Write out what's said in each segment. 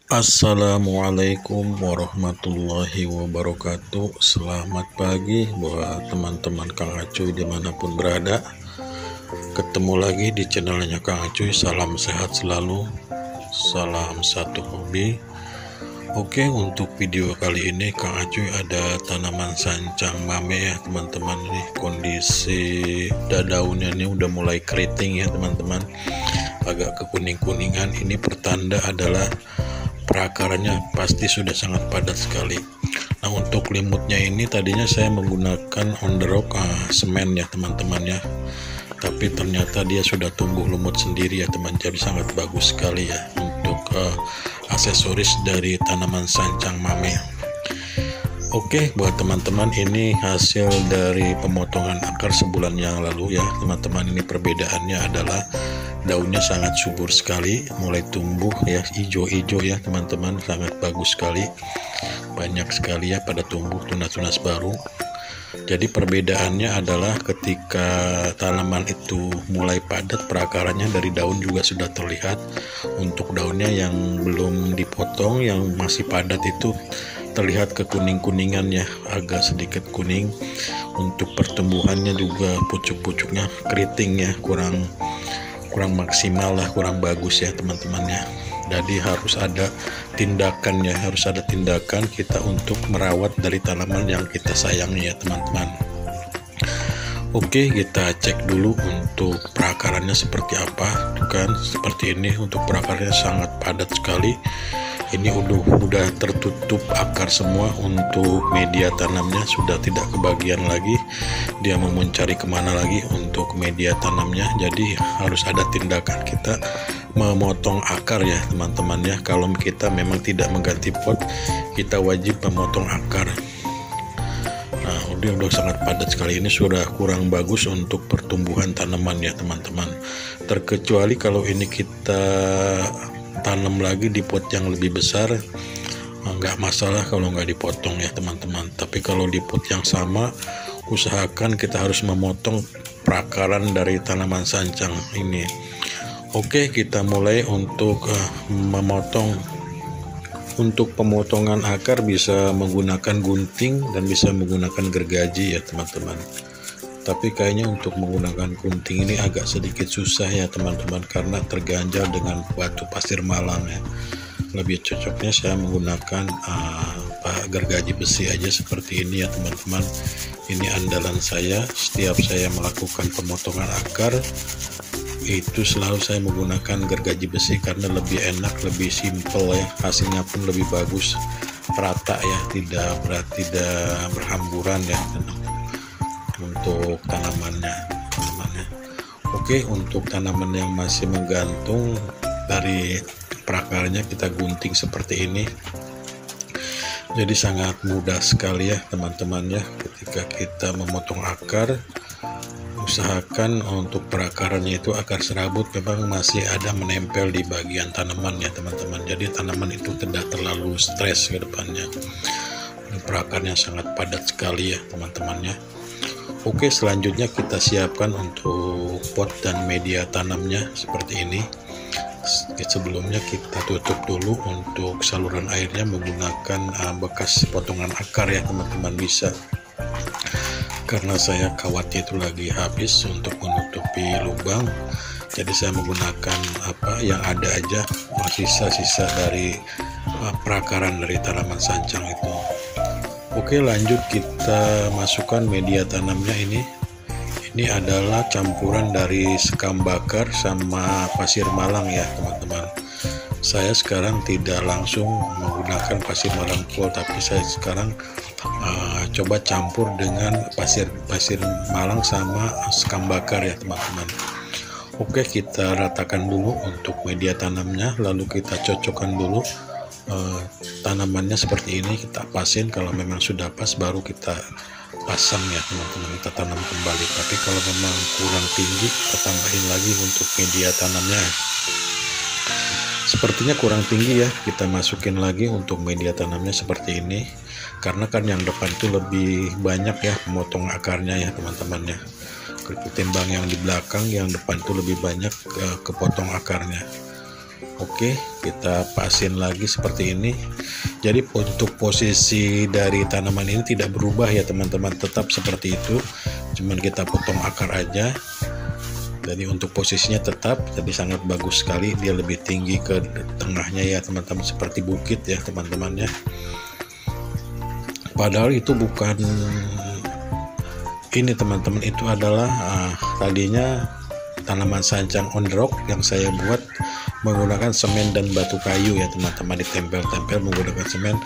Assalamualaikum warahmatullahi wabarakatuh. Selamat pagi buat teman-teman Kang Acuy dimanapun berada. Ketemu lagi di channelnya Kang Acuy. Salam sehat selalu, salam satu hobi. Oke, untuk video kali ini Kang Acuy ada tanaman sancang mame ya teman-teman. Ini kondisi daunnya ini udah mulai keriting ya teman-teman, agak kekuning-kuningan. Ini pertanda adalah perakarannya pasti sudah sangat padat sekali. Nah, untuk limutnya ini tadinya saya menggunakan on the rock semen ya teman-teman ya, tapi ternyata dia sudah tumbuh lumut sendiri ya teman, jadi sangat bagus sekali ya untuk aksesoris dari tanaman sancang mame. Oke, buat teman-teman, ini hasil dari pemotongan akar sebulan yang lalu ya teman-teman. Ini perbedaannya adalah daunnya sangat subur sekali, mulai tumbuh ya, hijau-hijau ya teman-teman, sangat bagus sekali, banyak sekali ya pada tumbuh tunas-tunas baru. Jadi perbedaannya adalah ketika tanaman itu mulai padat, perakarannya dari daun juga sudah terlihat. Untuk daunnya yang belum dipotong, yang masih padat itu terlihat kekuning-kuningan ya, agak sedikit kuning. Untuk pertumbuhannya juga pucuk-pucuknya keriting ya, kurang maksimal lah, kurang bagus ya teman-teman ya. Jadi harus ada tindakan ya, harus ada tindakan kita untuk merawat dari tanaman yang kita sayangi ya teman-teman. Oke, kita cek dulu untuk perakarannya seperti apa. Tuh kan, seperti ini. Untuk perakarannya sangat padat sekali. Ini udah tertutup akar semua. Untuk media tanamnya sudah tidak kebagian lagi, dia mau mencari kemana lagi untuk media tanamnya. Jadi harus ada tindakan kita memotong akar ya teman-teman ya. Kalau kita memang tidak mengganti pot, kita wajib memotong akar. Nah, udah sangat padat sekali. Ini sudah kurang bagus untuk pertumbuhan tanaman ya teman-teman. Terkecuali kalau ini kita tanam lagi di pot yang lebih besar, nggak masalah kalau nggak dipotong ya teman-teman. Tapi kalau di pot yang sama, usahakan kita harus memotong perakaran dari tanaman sancang ini. Oke, kita mulai untuk memotong. Untuk pemotongan akar bisa menggunakan gunting dan bisa menggunakan gergaji ya teman-teman. Tapi kayaknya untuk menggunakan gunting ini agak sedikit susah ya teman-teman, karena terganjal dengan batu pasir malang ya. Lebih cocoknya saya menggunakan gergaji besi aja seperti ini ya teman-teman. Ini andalan saya. Setiap saya melakukan pemotongan akar itu selalu saya menggunakan gergaji besi, karena lebih enak, lebih simple ya, hasilnya pun lebih bagus, rata ya, tidak berhamburan ya untuk tanamannya. Oke, untuk tanaman yang masih menggantung, dari perakarnya kita gunting seperti ini. Jadi sangat mudah sekali ya teman-teman ya, ketika kita memotong akar. Usahakan untuk perakarannya itu akar serabut memang masih ada menempel di bagian tanaman ya teman-teman. Jadi tanaman itu tidak terlalu stres ke depannya. Ini perakarnya sangat padat sekali ya teman-teman ya. Oke, selanjutnya kita siapkan untuk pot dan media tanamnya seperti ini. Sebelumnya kita tutup dulu untuk saluran airnya menggunakan bekas potongan akar ya teman-teman, bisa. Karena saya kawatnya itu lagi habis untuk menutupi lubang, jadi saya menggunakan yang ada aja, sisa-sisa dari perakaran dari tanaman sancang itu. Oke, lanjut kita masukkan media tanamnya ini. Ini adalah campuran dari sekam bakar sama pasir malang ya teman-teman. Saya sekarang tidak langsung menggunakan pasir malang full, tapi saya sekarang coba campur dengan pasir malang sama sekam bakar ya teman-teman. Oke, kita ratakan dulu untuk media tanamnya, lalu kita cocokkan dulu tanamannya seperti ini. Kita pasin, kalau memang sudah pas baru kita pasang ya teman-teman, kita tanam kembali. Tapi kalau memang kurang tinggi, kita tambahin lagi untuk media tanamnya. Sepertinya kurang tinggi ya, kita masukin lagi untuk media tanamnya seperti ini, karena kan yang depan itu lebih banyak ya memotong akarnya ya teman-teman ya, ketimbang yang di belakang. Yang depan itu lebih banyak kepotong akarnya. Oke, kita pasin lagi seperti ini. Jadi untuk posisi dari tanaman ini tidak berubah ya teman-teman, tetap seperti itu, cuman kita potong akar aja. Jadi untuk posisinya tetap, jadi sangat bagus sekali, dia lebih tinggi ke tengahnya ya teman-teman, seperti bukit ya teman-teman ya. Padahal itu bukan ini teman-teman, itu adalah tadinya tanaman sancang on the rock yang saya buat menggunakan semen dan batu kayu ya teman-teman, ditempel-tempel menggunakan semen.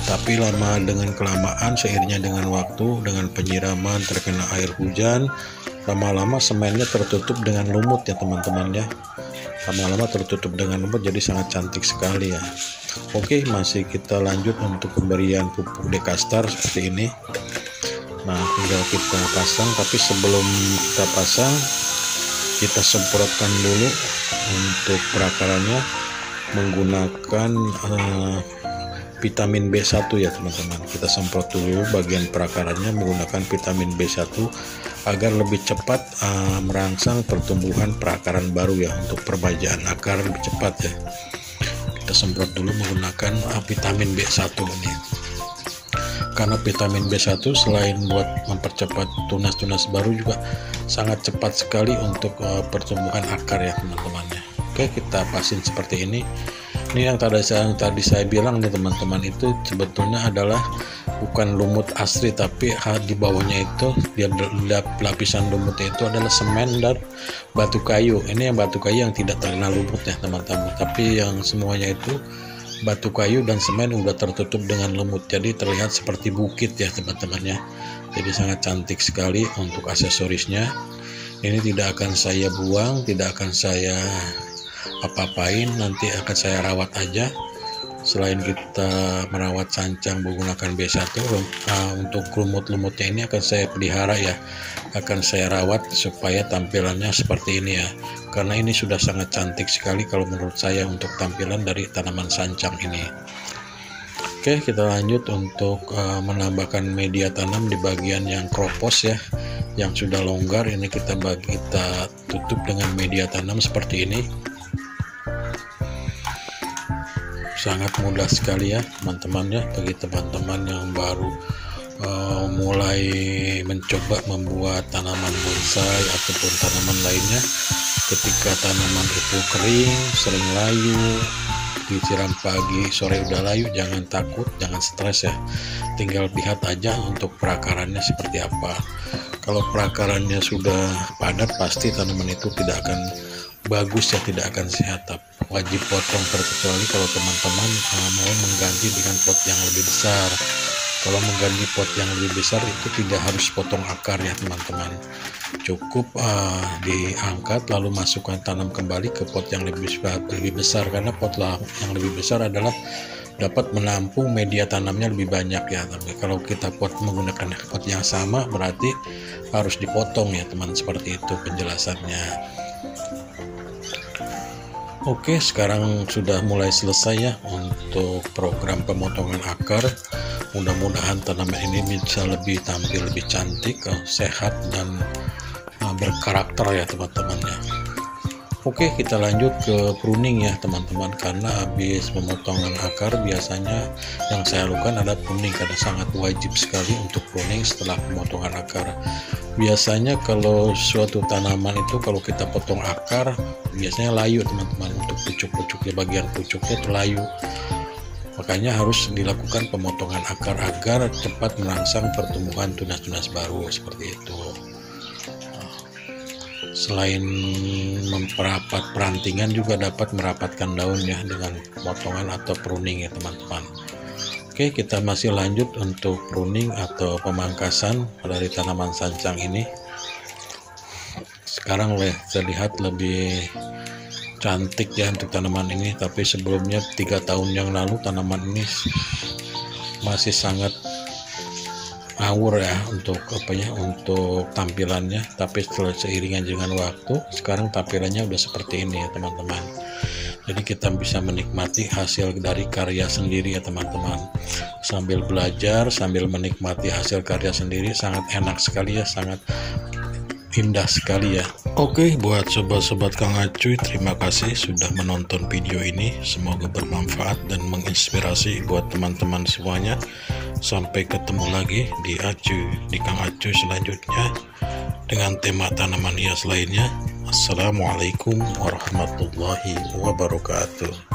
Tapi lama dengan kelamaan, seiringnya dengan waktu, dengan penyiraman, terkena air hujan, lama-lama semennya tertutup dengan lumut ya teman-teman ya. Lama-lama tertutup dengan lumut, jadi sangat cantik sekali ya. Oke, masih kita lanjut untuk pemberian pupuk dekastar seperti ini. Nah, tinggal kita pasang, tapi sebelum kita pasang kita semprotkan dulu untuk perakarannya menggunakan vitamin B1 ya teman-teman. Kita semprot dulu bagian perakarannya menggunakan vitamin B1 agar lebih cepat merangsang pertumbuhan perakaran baru ya, untuk perbajaan akar lebih cepat ya. Kita semprot dulu menggunakan vitamin B1 ini. Karena vitamin B1 selain buat mempercepat tunas-tunas baru, juga sangat cepat sekali untuk pertumbuhan akar ya teman-teman ya. Oke, kita pasin seperti ini. Ini yang tadi saya bilang nih teman-teman, itu sebetulnya adalah bukan lumut asli, tapi di bawahnya itu dia lapisan lumutnya itu adalah semen dan batu kayu. Ini yang batu kayu yang tidak terkena lumut ya teman-teman, tapi yang semuanya itu batu kayu dan semen udah tertutup dengan lumut, jadi terlihat seperti bukit ya teman-teman ya. Jadi sangat cantik sekali untuk aksesorisnya. Ini tidak akan saya buang, tidak akan saya apa-apain, nanti akan saya rawat aja. Selain kita merawat sancang menggunakan B1, untuk lumut-lumutnya ini akan saya pelihara ya, akan saya rawat supaya tampilannya seperti ini ya. Karena ini sudah sangat cantik sekali kalau menurut saya untuk tampilan dari tanaman sancang ini. Oke, kita lanjut untuk menambahkan media tanam di bagian yang kropos ya, yang sudah longgar. Ini kita tutup dengan media tanam seperti ini. Sangat mudah sekali ya teman-teman ya, bagi teman-teman yang baru mulai mencoba membuat tanaman bonsai ataupun tanaman lainnya. Ketika tanaman itu kering, sering layu, disiram pagi sore udah layu, jangan takut, jangan stres ya. Tinggal lihat aja untuk perakarannya seperti apa. Kalau perakarannya sudah padat, pasti tanaman itu tidak akan bagus ya, tidak akan sehat. Wajib potong, terkecuali kalau teman-teman mau mengganti dengan pot yang lebih besar. Kalau mengganti pot yang lebih besar itu tidak harus potong akar ya teman-teman, cukup diangkat lalu masukkan tanam kembali ke pot yang lebih besar, karena pot yang lebih besar adalah dapat menampung media tanamnya lebih banyak ya. Tapi kalau kita menggunakan pot yang sama, berarti harus dipotong ya teman, seperti itu penjelasannya. Oke, sekarang sudah mulai selesai ya untuk program pemotongan akar. Mudah-mudahan tanaman ini bisa tampil lebih cantik, sehat, dan berkarakter ya teman-teman ya. Oke, kita lanjut ke pruning ya teman-teman. Karena habis pemotongan akar, biasanya yang saya lakukan adalah pruning, karena sangat wajib sekali untuk pruning setelah pemotongan akar. Biasanya kalau suatu tanaman itu kalau kita potong akar, biasanya layu teman-teman, untuk pucuk-pucuknya, bagian pucuknya itu layu. Makanya harus dilakukan pemotongan akar agar cepat merangsang pertumbuhan tunas-tunas baru seperti itu. Selain memperapat perantingan, juga dapat merapatkan daun ya dengan potongan atau pruning ya teman-teman. Oke, kita masih lanjut untuk pruning atau pemangkasan dari tanaman sancang ini. Sekarang terlihat lebih cantik ya untuk tanaman ini, tapi sebelumnya 3 tahun yang lalu tanaman ini masih sangat ngawur ya untuk untuk tampilannya. Tapi setelah seiringan dengan waktu, sekarang tampilannya udah seperti ini ya teman-teman. Jadi kita bisa menikmati hasil dari karya sendiri ya teman-teman. Sambil belajar, sambil menikmati hasil karya sendiri, sangat enak sekali ya, sangat indah sekali ya. Oke, buat sobat-sobat Kang Acuy, terima kasih sudah menonton video ini. Semoga bermanfaat dan menginspirasi buat teman-teman semuanya. Sampai ketemu lagi di Kang Acuy selanjutnya dengan tema tanaman hias lainnya. Assalamualaikum warahmatullahi wabarakatuh.